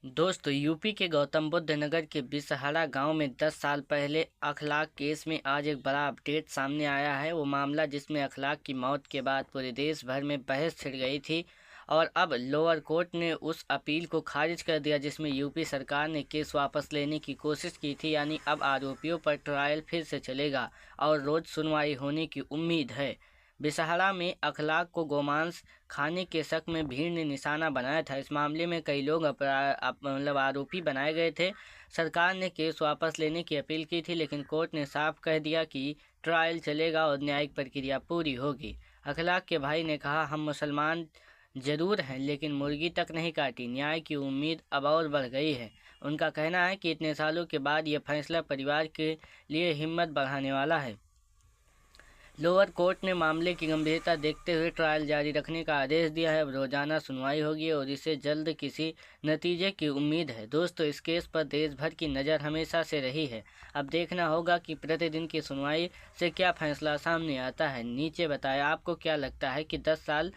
दोस्तों, यूपी के गौतम बुद्ध नगर के बिसहरा गांव में 10 साल पहले अखलाक केस में आज एक बड़ा अपडेट सामने आया है। वो मामला जिसमें अखलाक की मौत के बाद पूरे देश भर में बहस छिड़ गई थी और अब लोअर कोर्ट ने उस अपील को खारिज कर दिया जिसमें यूपी सरकार ने केस वापस लेने की कोशिश की थी। यानी अब आरोपियों पर ट्रायल फिर से चलेगा और रोज सुनवाई होने की उम्मीद है। बिसहरा में अखलाक को गोमांस खाने के शक में भीड़ ने निशाना बनाया था। इस मामले में कई लोग आरोपी बनाए गए थे। सरकार ने केस वापस लेने की अपील की थी, लेकिन कोर्ट ने साफ कह दिया कि ट्रायल चलेगा और न्यायिक प्रक्रिया पूरी होगी। अखलाक के भाई ने कहा, हम मुसलमान जरूर हैं, लेकिन मुर्गी तक नहीं काटी। न्याय की उम्मीद अब और बढ़ गई है। उनका कहना है कि इतने सालों के बाद यह फैसला परिवार के लिए हिम्मत बढ़ाने वाला है। लोअर कोर्ट ने मामले की गंभीरता देखते हुए ट्रायल जारी रखने का आदेश दिया है। अब रोजाना सुनवाई होगी और इसे जल्द किसी नतीजे की उम्मीद है। दोस्तों, इस केस पर देश भर की नज़र हमेशा से रही है। अब देखना होगा कि प्रतिदिन की सुनवाई से क्या फैसला सामने आता है। नीचे बताया आपको क्या लगता है कि 10 साल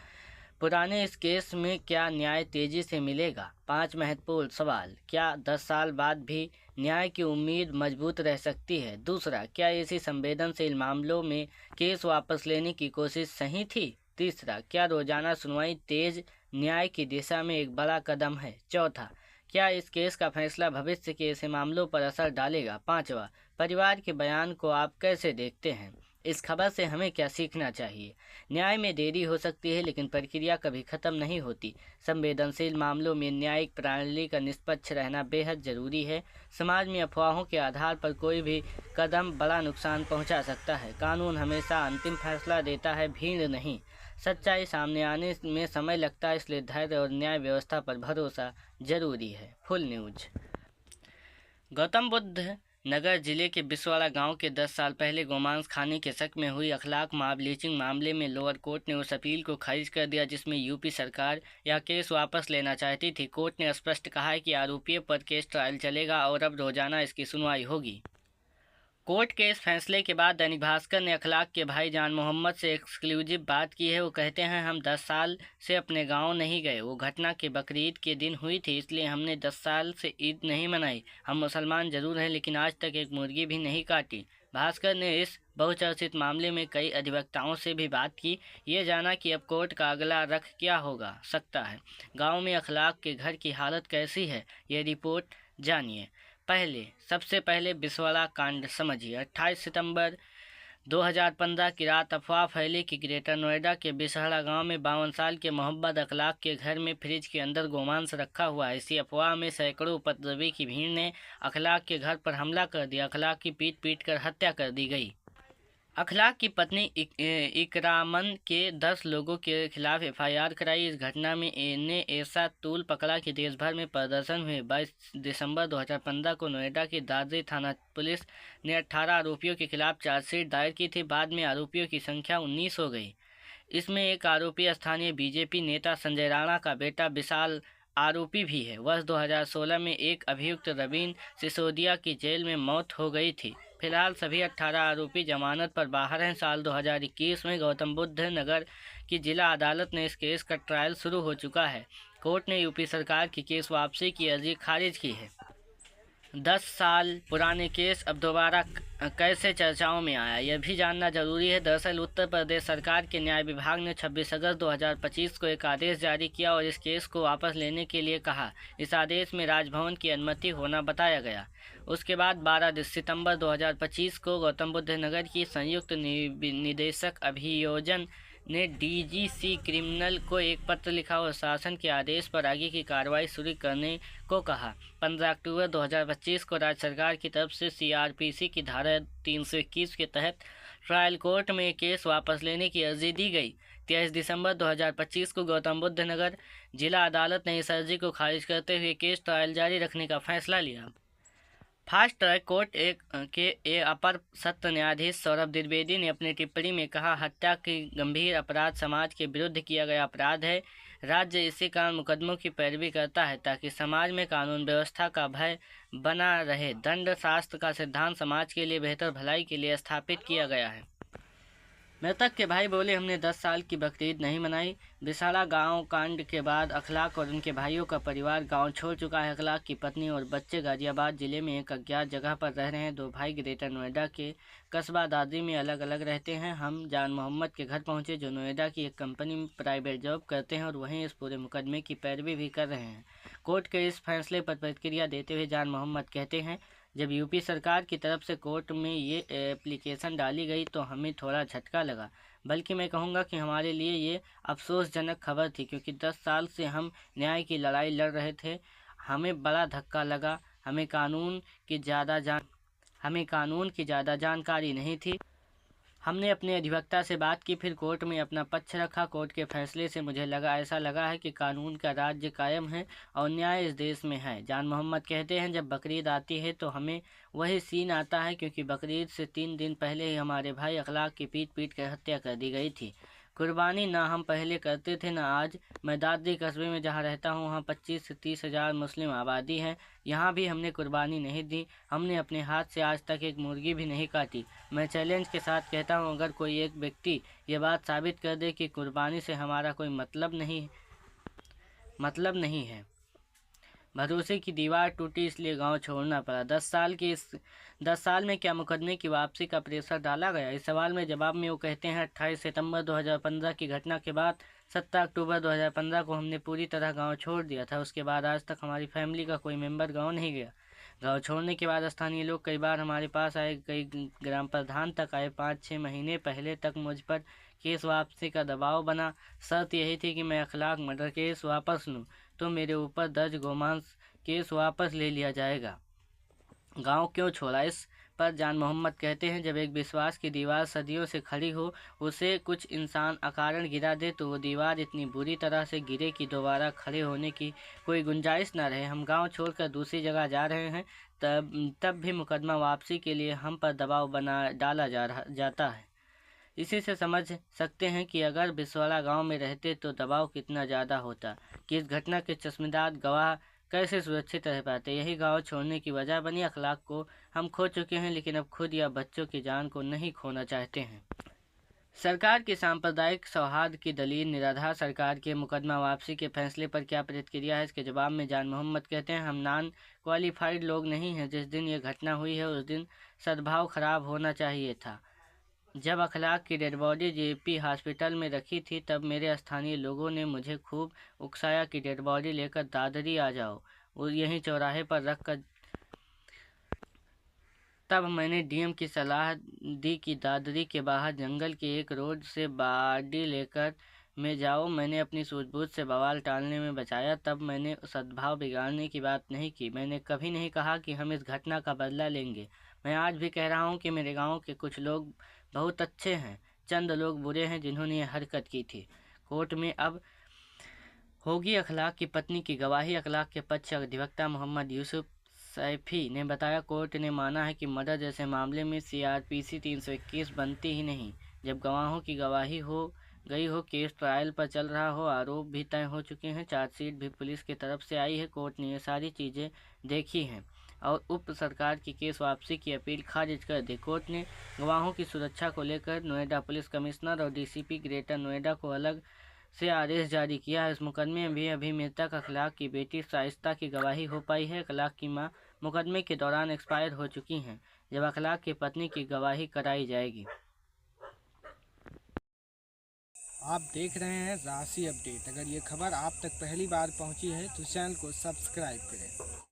पुराने इस केस में क्या न्याय तेजी से मिलेगा? 5 महत्वपूर्ण सवाल। क्या 10 साल बाद भी न्याय की उम्मीद मजबूत रह सकती है? दूसरा, क्या ऐसी संवेदनशील मामलों में केस वापस लेने की कोशिश सही थी? तीसरा, क्या रोजाना सुनवाई तेज न्याय की दिशा में एक बड़ा कदम है? चौथा, क्या इस केस का फैसला भविष्य के ऐसे मामलों पर असर डालेगा? पांचवा, परिवार के बयान को आप कैसे देखते हैं? इस खबर से हमें क्या सीखना चाहिए? न्याय में देरी हो सकती है, लेकिन प्रक्रिया कभी खत्म नहीं होती। संवेदनशील मामलों में न्यायिक प्रणाली का निष्पक्ष रहना बेहद जरूरी है। समाज में अफवाहों के आधार पर कोई भी कदम बड़ा नुकसान पहुंचा सकता है। कानून हमेशा अंतिम फैसला देता है, भीड़ नहीं। सच्चाई सामने आने में समय लगता है, इसलिए धैर्य और न्याय व्यवस्था पर भरोसा जरूरी है। Full news. गौतम बुद्ध नगर जिले के बिसवाड़ा गांव के 10 साल पहले गोमांस खाने के शक में हुई अखलाक मॉब लिंचिंग मामले में लोअर कोर्ट ने उस अपील को खारिज कर दिया जिसमें यूपी सरकार यह केस वापस लेना चाहती थी। कोर्ट ने स्पष्ट कहा है कि आरोपियों पर केस ट्रायल चलेगा और अब रोजाना इसकी सुनवाई होगी। कोर्ट के इस फैसले के बाद दैनिक भास्कर ने अखलाक के भाई जान मोहम्मद से एक्सक्लूसिव बात की है। वो कहते हैं, हम 10 साल से अपने गांव नहीं गए। वो घटना के बकरीद के दिन हुई थी, इसलिए हमने 10 साल से ईद नहीं मनाई। हम मुसलमान जरूर हैं, लेकिन आज तक एक मुर्गी भी नहीं काटी। भास्कर ने इस बहुचर्चित मामले में कई अधिवक्ताओं से भी बात की। ये जाना कि अब कोर्ट का अगला रुख क्या होगा सकता है। गाँव में अखलाक के घर की हालत कैसी है, ये रिपोर्ट जानिए। सबसे पहले बिसवाड़ा कांड समझिए। 28 सितंबर 2015 की रात अफवाह फैली कि ग्रेटर नोएडा के बिसहरा गांव में 52 साल के मोहम्मद अखलाक के घर में फ्रिज के अंदर गोमांस रखा हुआ है। इसी अफवाह में सैकड़ों उपद्रवी की भीड़ ने अखलाक के घर पर हमला कर दिया। अखलाक की पीट कर हत्या कर दी गई। अखलाक की पत्नी इकरामन के 10 लोगों के खिलाफ एफआईआर कराई। इस घटना में ने ऐसा तूल पकड़ा कि देश भर में प्रदर्शन हुए। 22 दिसंबर 2015 को नोएडा की दादरी थाना पुलिस ने 18 आरोपियों के खिलाफ चार्जशीट दायर की थी। बाद में आरोपियों की संख्या 19 हो गई। इसमें एक आरोपी स्थानीय बीजेपी नेता संजय राणा का बेटा विशाल आरोपी भी है। वर्ष 2016 में एक अभियुक्त रवीन सिसोदिया की जेल में मौत हो गई थी। फिलहाल सभी 18 आरोपी जमानत पर बाहर हैं। साल 2021 में गौतम बुद्ध नगर की जिला अदालत ने इस केस का ट्रायल शुरू हो चुका है। कोर्ट ने यूपी सरकार की केस वापसी की अर्जी खारिज की है। 10 साल पुराने केस अब दोबारा कैसे चर्चाओं में आया, यह भी जानना जरूरी है। दरअसल उत्तर प्रदेश सरकार के न्याय विभाग ने 26 अगस्त 2025 को एक आदेश जारी किया और इस केस को वापस लेने के लिए कहा। इस आदेश में राजभवन की अनुमति होना बताया गया। उसके बाद 12 सितंबर 2025 को गौतम बुद्ध नगर की संयुक्त निदेशक अभियोजन ने डीजीसी क्रिमिनल को एक पत्र लिखा और शासन के आदेश पर आगे की कार्रवाई शुरू करने को कहा। 15 अक्टूबर 2025 को राज्य सरकार की तरफ से सीआरपीसी की धारा 321 के तहत ट्रायल कोर्ट में केस वापस लेने की अर्जी दी गई। 23 दिसंबर 2025 को गौतम बुद्ध नगर जिला अदालत ने इस अर्जी को खारिज करते हुए केस ट्रायल जारी रखने का फैसला लिया। फास्ट ट्रैक कोर्ट के अपर सत्र न्यायाधीश सौरभ द्विवेदी ने अपनी टिप्पणी में कहा, हत्या की गंभीर अपराध समाज के विरुद्ध किया गया अपराध है। राज्य इसी कारण मुकदमों की पैरवी करता है ताकि समाज में कानून व्यवस्था का भय बना रहे। दंड शास्त्र का सिद्धांत समाज के लिए बेहतर भलाई के लिए स्थापित किया गया है। मृतक के भाई बोले, हमने 10 साल की बकरीद नहीं मनाई। बिसाड़ा गांव कांड के बाद अखलाक और उनके भाइयों का परिवार गांव छोड़ चुका है। अखलाक की पत्नी और बच्चे गाजियाबाद जिले में एक अज्ञात जगह पर रह रहे हैं। दो भाई ग्रेटर नोएडा के कस्बा दादरी में अलग अलग रहते हैं। हम जान मोहम्मद के घर पहुंचे, जो नोएडा की एक कंपनी में प्राइवेट जॉब करते हैं और वहीं इस पूरे मुकदमे की पैरवी भी कर रहे हैं। कोर्ट के इस फैसले पर प्रतिक्रिया देते हुए जान मोहम्मद कहते हैं, जब यूपी सरकार की तरफ से कोर्ट में ये एप्लीकेशन डाली गई तो हमें थोड़ा झटका लगा, बल्कि मैं कहूँगा कि हमारे लिए ये अफसोसजनक खबर थी, क्योंकि 10 साल से हम न्याय की लड़ाई लड़ रहे थे। हमें बड़ा धक्का लगा। हमें कानून की ज़्यादा जानकारी नहीं थी। हमने अपने अधिवक्ता से बात की, फिर कोर्ट में अपना पक्ष रखा। कोर्ट के फैसले से मुझे ऐसा लगा है कि कानून का राज्य कायम है और न्याय इस देश में है। जान मोहम्मद कहते हैं, जब बकरीद आती है तो हमें वही सीन आता है, क्योंकि बकरीद से 3 दिन पहले ही हमारे भाई अखलाक की पीट कर हत्या कर दी गई थी। कुर्बानी ना हम पहले करते थे ना आज। मैं दादरी कस्बे में जहाँ रहता हूँ, वहाँ 25 से 30 हज़ार मुस्लिम आबादी है। यहाँ भी हमने कुर्बानी नहीं दी। हमने अपने हाथ से आज तक एक मुर्गी भी नहीं काटी। मैं चैलेंज के साथ कहता हूँ, अगर कोई एक व्यक्ति ये बात साबित कर दे कि कुर्बानी से हमारा कोई मतलब नहीं है। भरोसे की दीवार टूटी, इसलिए गांव छोड़ना पड़ा। 10 साल में क्या मुकदमे की वापसी का प्रेशर डाला गया? इस सवाल में जवाब में वो कहते हैं, 28 सितंबर 2015 की घटना के बाद 17 अक्टूबर 2015 को हमने पूरी तरह गांव छोड़ दिया था। उसके बाद आज तक हमारी फैमिली का कोई मेंबर गांव नहीं गया। गांव छोड़ने के बाद स्थानीय लोग कई बार हमारे पास आए, कई ग्राम प्रधान तक आए। 5-6 महीने पहले तक मुझ पर केस वापसी का दबाव बना। शर्त यही थी कि मैं अखलाक मर्डर केस वापस लूँ तो मेरे ऊपर दर्ज गोमांस केस वापस ले लिया जाएगा। गांव क्यों छोड़ा? इस पर जान मोहम्मद कहते हैं, जब एक विश्वास की दीवार सदियों से खड़ी हो, उसे कुछ इंसान अकारण गिरा दे तो वो दीवार इतनी बुरी तरह से गिरे कि दोबारा खड़े होने की कोई गुंजाइश न रहे। हम गांव छोड़कर दूसरी जगह जा रहे हैं, तब भी मुकदमा वापसी के लिए हम पर दबाव डाला जाता है। इसी से समझ सकते हैं कि अगर बिसवाड़ा गांव में रहते तो दबाव कितना ज़्यादा होता, कि इस घटना के चश्मदीद गवाह कैसे सुरक्षित रह पाते। यही गांव छोड़ने की वजह बनी। अखलाक को हम खो चुके हैं, लेकिन अब खुद या बच्चों की जान को नहीं खोना चाहते हैं। सरकार की सांप्रदायिक सौहार्द की दलील निराधार। सरकार के मुकदमा वापसी के फैसले पर क्या प्रतिक्रिया है? इसके जवाब में जान मोहम्मद कहते हैं, हम नॉन क्वालिफाइड लोग नहीं हैं। जिस दिन ये घटना हुई है उस दिन सद्भाव खराब होना चाहिए था। जब अखलाक की डेड बॉडी जेपी हॉस्पिटल में रखी थी, तब मेरे स्थानीय लोगों ने मुझे खूब उकसाया कि डेड बॉडी लेकर दादरी आ जाओ और यहीं चौराहे पर रख कर। तब मैंने डीएम की सलाह दी कि दादरी के बाहर जंगल के एक रोड से बॉडी लेकर में जाओ। मैंने अपनी सूझबूझ से बवाल टालने में बचाया। तब मैंने सद्भाव बिगाड़ने की बात नहीं की। मैंने कभी नहीं कहा कि हम इस घटना का बदला लेंगे। मैं आज भी कह रहा हूँ कि मेरे गांव के कुछ लोग बहुत अच्छे हैं, चंद लोग बुरे हैं जिन्होंने ये हरकत की थी। कोर्ट में अब होगी अखलाक की पत्नी की गवाही। अखलाक के पक्ष अधिवक्ता मोहम्मद यूसुफ सैफी ने बताया, कोर्ट ने माना है कि मर्डर जैसे मामले में CRPC 321 बनती ही नहीं। जब गवाहों की गवाही हो गई हो, केस ट्रायल पर चल रहा हो, आरोप भी तय हो चुके हैं, चार्जशीट भी पुलिस की तरफ से आई है, कोर्ट ने ये सारी चीज़ें देखी हैं और उप सरकार की केस वापसी की अपील खारिज कर दी। कोर्ट ने गवाहों की सुरक्षा को लेकर नोएडा पुलिस कमिश्नर और DCP ग्रेटर नोएडा को अलग से आदेश जारी किया है। इस मुकदमे में भी अभी मृतक अखलाक की बेटी शाइस्ता की गवाही हो पाई है। अखलाक की मां मुकदमे के दौरान एक्सपायर हो चुकी हैं। जब अखलाक की पत्नी की गवाही कराई जाएगी। आप देख रहे हैं राशि अपडेट। अगर ये खबर आप तक पहली बार पहुंची है तो चैनल को सब्सक्राइब करें।